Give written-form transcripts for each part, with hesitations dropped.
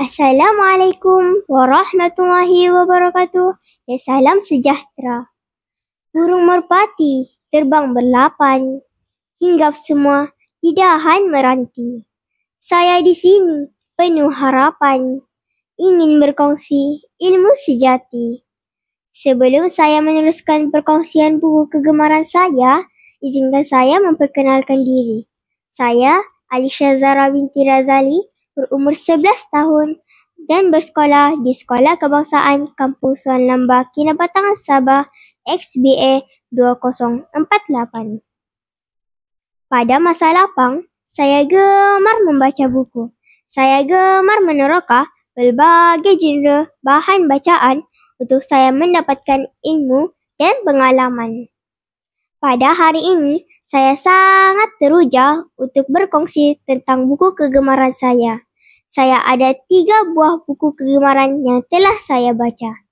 Assalamualaikum warahmatullahi wabarakatuh dan salam sejahtera. Burung merpati terbang berlapan, hinggap semua di dahan meranti. Saya di sini penuh harapan, ingin berkongsi ilmu sejati. Sebelum saya meneruskan perkongsian buku kegemaran saya, izinkan saya memperkenalkan diri. Saya Alisha Zara binti Razali, berumur 11 tahun dan bersekolah di Sekolah Kebangsaan Kampung Suan Lamba, Kinabatangan, Sabah, XBA 2048. Pada masa lapang, saya gemar membaca buku. Saya gemar meneroka berbagai genre bahan bacaan untuk saya mendapatkan ilmu dan pengalaman. Pada hari ini, saya sangat teruja untuk berkongsi tentang buku kegemaran saya. Saya ada 3 buah buku kegemaran yang telah saya baca.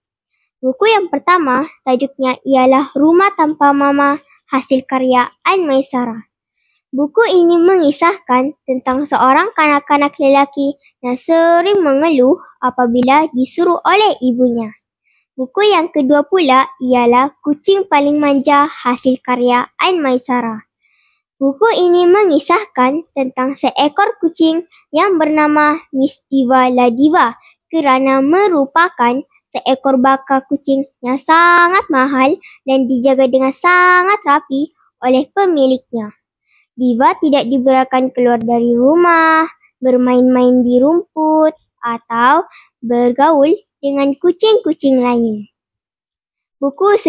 Buku yang pertama, tajuknya ialah Rumah Tanpa Mama, hasil karya Ain Maisarah. Buku ini mengisahkan tentang seorang kanak-kanak lelaki yang sering mengeluh apabila disuruh oleh ibunya. Buku yang kedua pula ialah Kucing Paling Manja, hasil karya Ain Maisarah. Buku ini mengisahkan tentang seekor kucing yang bernama Miss Diva La Diva kerana merupakan seekor baka kucing yang sangat mahal dan dijaga dengan sangat rapi oleh pemiliknya. Diva tidak dibenarkan keluar dari rumah, bermain-main di rumput atau bergaul dengan kucing-kucing lain. Buku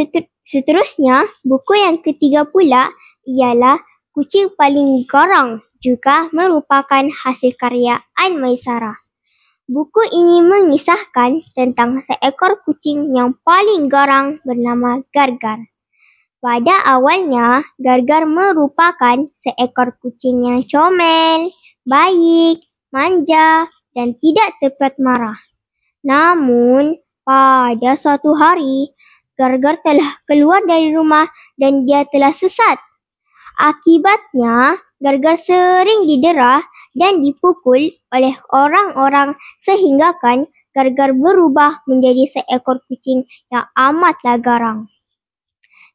seterusnya, buku yang ketiga pula ialah Kucing Paling Garang, juga merupakan hasil karya Ain Maisarah. Buku ini mengisahkan tentang seekor kucing yang paling garang bernama Gargar. Pada awalnya, Gargar merupakan seekor kucing yang comel, baik, manja dan tidak cepat marah. Namun, pada suatu hari, Gargar telah keluar dari rumah dan dia telah sesat. Akibatnya, Gargar sering didera dan dipukul oleh orang-orang sehinggakan Gargar berubah menjadi seekor kucing yang amatlah garang.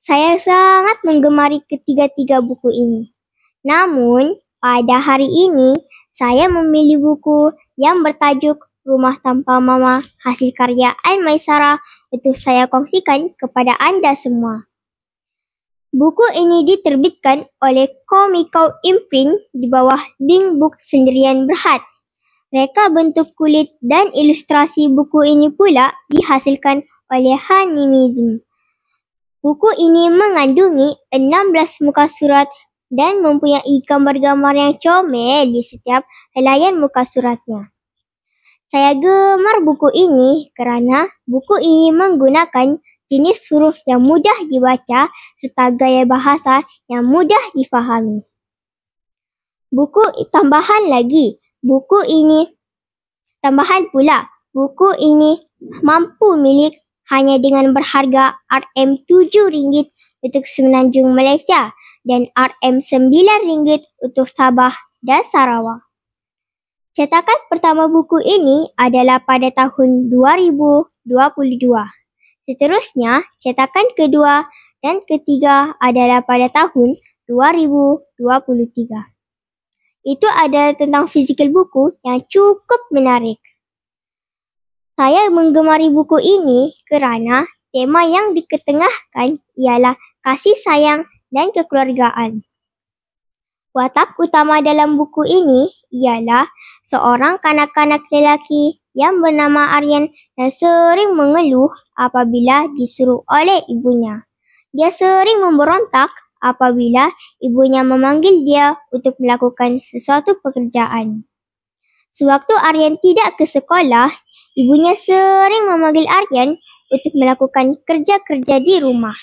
Saya sangat menggemari ketiga-tiga buku ini. Namun, pada hari ini, saya memilih buku yang bertajuk Rumah Tanpa Mama, hasil karya Ain Maisarah untuk saya kongsikan kepada anda semua. Buku ini diterbitkan oleh Komikau Imprint di bawah Bing Book Sendirian Berhad. Reka bentuk kulit dan ilustrasi buku ini pula dihasilkan oleh Hanimizm. Buku ini mengandungi 16 muka surat dan mempunyai gambar-gambar yang comel di setiap helaian muka suratnya. Saya gemar buku ini kerana buku ini menggunakan jenis huruf yang mudah dibaca serta gaya bahasa yang mudah difahami. Buku ini mampu milik hanya dengan berharga RM7 untuk Semenanjung Malaysia dan RM9 untuk Sabah dan Sarawak. Cetakan pertama buku ini adalah pada tahun 2022. Seterusnya, cetakan kedua dan ketiga adalah pada tahun 2023. Itu adalah tentang fizikal buku yang cukup menarik. Saya menggemari buku ini kerana tema yang diketengahkan ialah kasih sayang dan kekeluargaan. Watak utama dalam buku ini ialah seorang kanak-kanak lelaki yang bernama Aryan yang sering mengeluh apabila disuruh oleh ibunya. Dia sering memberontak apabila ibunya memanggil dia untuk melakukan sesuatu pekerjaan. Sewaktu Aryan tidak ke sekolah, ibunya sering memanggil Aryan untuk melakukan kerja-kerja di rumah.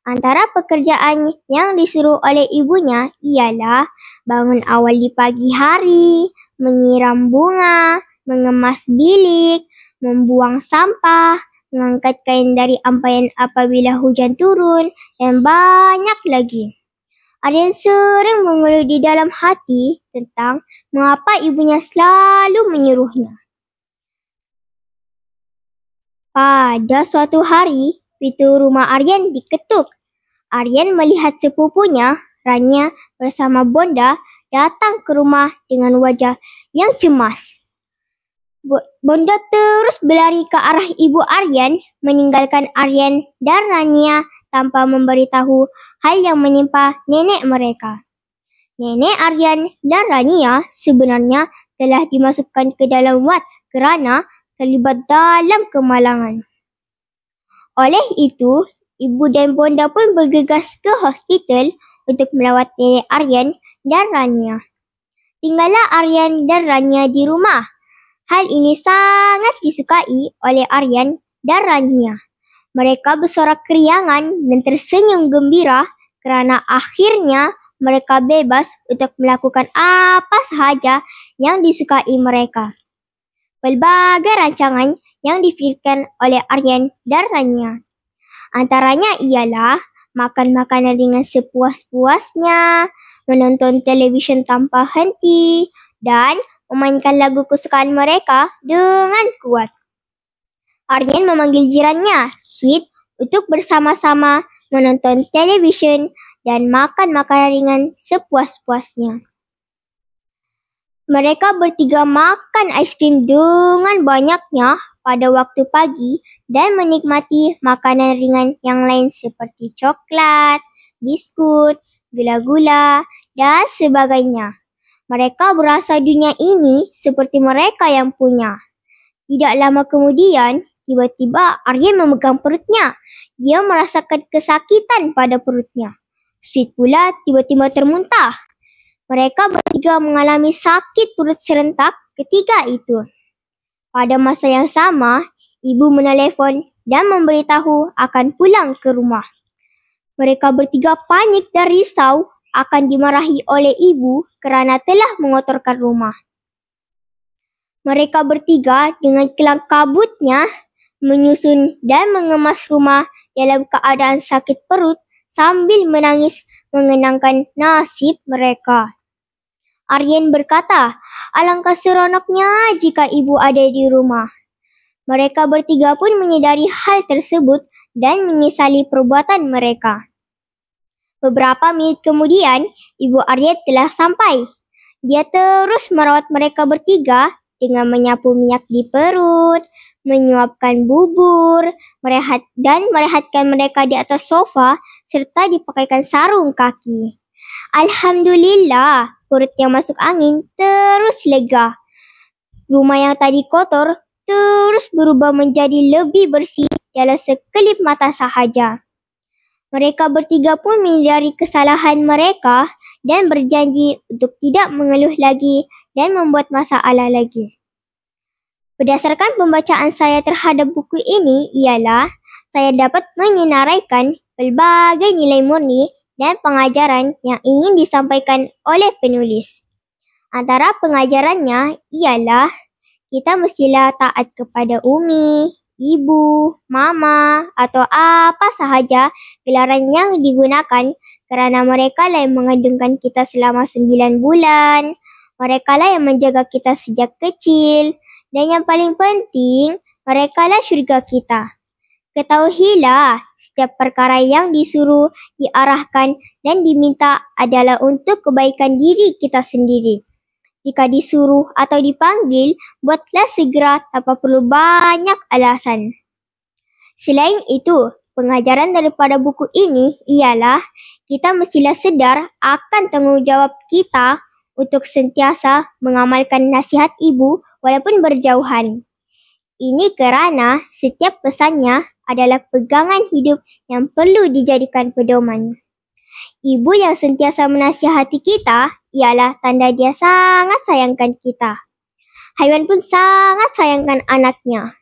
Antara pekerjaan yang disuruh oleh ibunya ialah bangun awal di pagi hari, menyiram bunga, mengemas bilik, membuang sampah, mengangkat kain dari ampayan apabila hujan turun, dan banyak lagi. Aryan sering mengeluh di dalam hati tentang mengapa ibunya selalu menyuruhnya. Pada suatu hari, pintu rumah Aryan diketuk. Aryan melihat sepupunya, Rania bersama Bonda datang ke rumah dengan wajah yang cemas. Bonda terus berlari ke arah ibu Aryan, meninggalkan Aryan dan Rania tanpa memberitahu hal yang menimpa nenek mereka. Nenek Aryan dan Rania sebenarnya telah dimasukkan ke dalam wad kerana terlibat dalam kemalangan. Oleh itu, ibu dan Bonda pun bergegas ke hospital untuk melawat nenek Aryan dan Rania. Tinggallah Aryan dan Rania di rumah. Hal ini sangat disukai oleh Aryan dan Rania. Mereka bersorak keriangan dan tersenyum gembira kerana akhirnya mereka bebas untuk melakukan apa sahaja yang disukai mereka. Pelbagai rancangan yang difikirkan oleh Aryan dan Rania. Antaranya ialah makan makanan ringan sepuas-puasnya, menonton televisyen tanpa henti, dan memainkan lagu kesukaan mereka dengan kuat. Aryan memanggil jirannya, Sweet, untuk bersama-sama menonton televisyen dan makan makanan ringan sepuas-puasnya. Mereka bertiga makan aiskrim dengan banyaknya pada waktu pagi dan menikmati makanan ringan yang lain seperti coklat, biskut, gula-gula dan sebagainya. Mereka berasa dunia ini seperti mereka yang punya. Tidak lama kemudian, tiba-tiba Aryan memegang perutnya. Dia merasakan kesakitan pada perutnya. Sweet pula tiba-tiba termuntah. Mereka bertiga mengalami sakit perut serentak ketika itu. Pada masa yang sama, ibu menelpon dan memberitahu akan pulang ke rumah. Mereka bertiga panik dan risau akan dimarahi oleh ibu kerana telah mengotorkan rumah. Mereka bertiga dengan kelam kabutnya menyusun dan mengemas rumah dalam keadaan sakit perut sambil menangis mengenangkan nasib mereka. Aryan berkata, alangkah seronoknya jika ibu ada di rumah. Mereka bertiga pun menyedari hal tersebut dan menyesali perbuatan mereka. Beberapa minit kemudian, ibu Aryan telah sampai. Dia terus merawat mereka bertiga dengan menyapu minyak di perut, menyuapkan bubur, merehatkan mereka di atas sofa serta dipakaikan sarung kaki. Alhamdulillah, perut yang masuk angin terus lega. Rumah yang tadi kotor terus berubah menjadi lebih bersih dalam sekelip mata sahaja. Mereka bertiga pun menyadari kesalahan mereka dan berjanji untuk tidak mengeluh lagi dan membuat masalah lagi. Berdasarkan pembacaan saya terhadap buku ini ialah saya dapat menyenaraikan pelbagai nilai murni dan pengajaran yang ingin disampaikan oleh penulis. Antara pengajarannya ialah kita mestilah taat kepada umi, ibu, mama atau apa sahaja gelaran yang digunakan kerana mereka lah yang mengandungkan kita selama 9 bulan. Mereka lah yang menjaga kita sejak kecil. Dan yang paling penting, mereka lah syurga kita. Ketahuilah, setiap perkara yang disuruh, diarahkan dan diminta adalah untuk kebaikan diri kita sendiri. Jika disuruh atau dipanggil, buatlah segera tanpa perlu banyak alasan. Selain itu, pengajaran daripada buku ini ialah kita mestilah sedar akan tanggungjawab kita untuk sentiasa mengamalkan nasihat ibu walaupun berjauhan. Ini kerana setiap pesannya adalah pegangan hidup yang perlu dijadikan pedoman. Ibu yang sentiasa menasihati kita ialah tanda dia sangat sayangkan kita. Haiwan pun sangat sayangkan anaknya.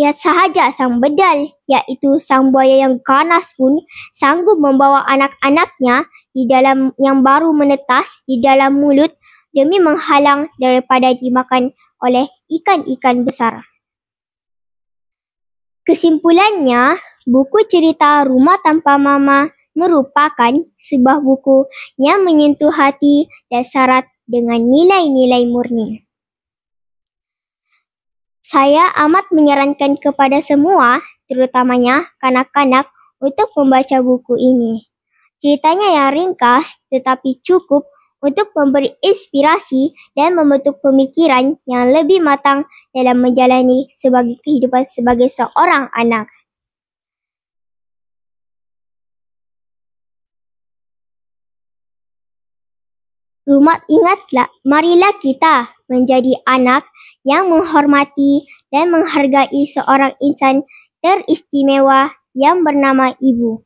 Lihat sahaja sang bedal, iaitu sang buaya yang ganas pun sanggup membawa anak-anaknya di dalam yang baru menetas di dalam mulut demi menghalang daripada dimakan oleh ikan-ikan besar. Kesimpulannya, buku cerita Rumah Tanpa Mama merupakan sebuah buku yang menyentuh hati dan syarat dengan nilai-nilai murni. Saya amat menyarankan kepada semua, terutamanya kanak-kanak, untuk membaca buku ini. Ceritanya yang ringkas tetapi cukup untuk memberi inspirasi dan membentuk pemikiran yang lebih matang dalam menjalani kehidupan sebagai seorang anak. Marilah kita menjadi anak yang menghormati dan menghargai seorang insan teristimewa yang bernama ibu.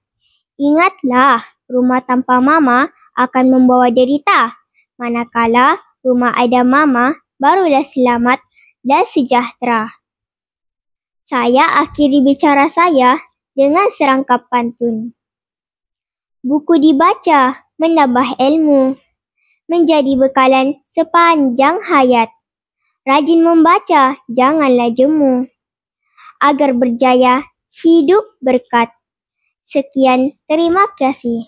Ingatlah, rumah tanpa mama akan membawa derita, manakala rumah ada mama barulah selamat dan sejahtera. Saya akhiri bicara saya dengan serangkap pantun. Buku dibaca menambah ilmu, menjadi bekalan sepanjang hayat. Rajin membaca, janganlah jemu, agar berjaya hidup berkat. Sekian, terima kasih.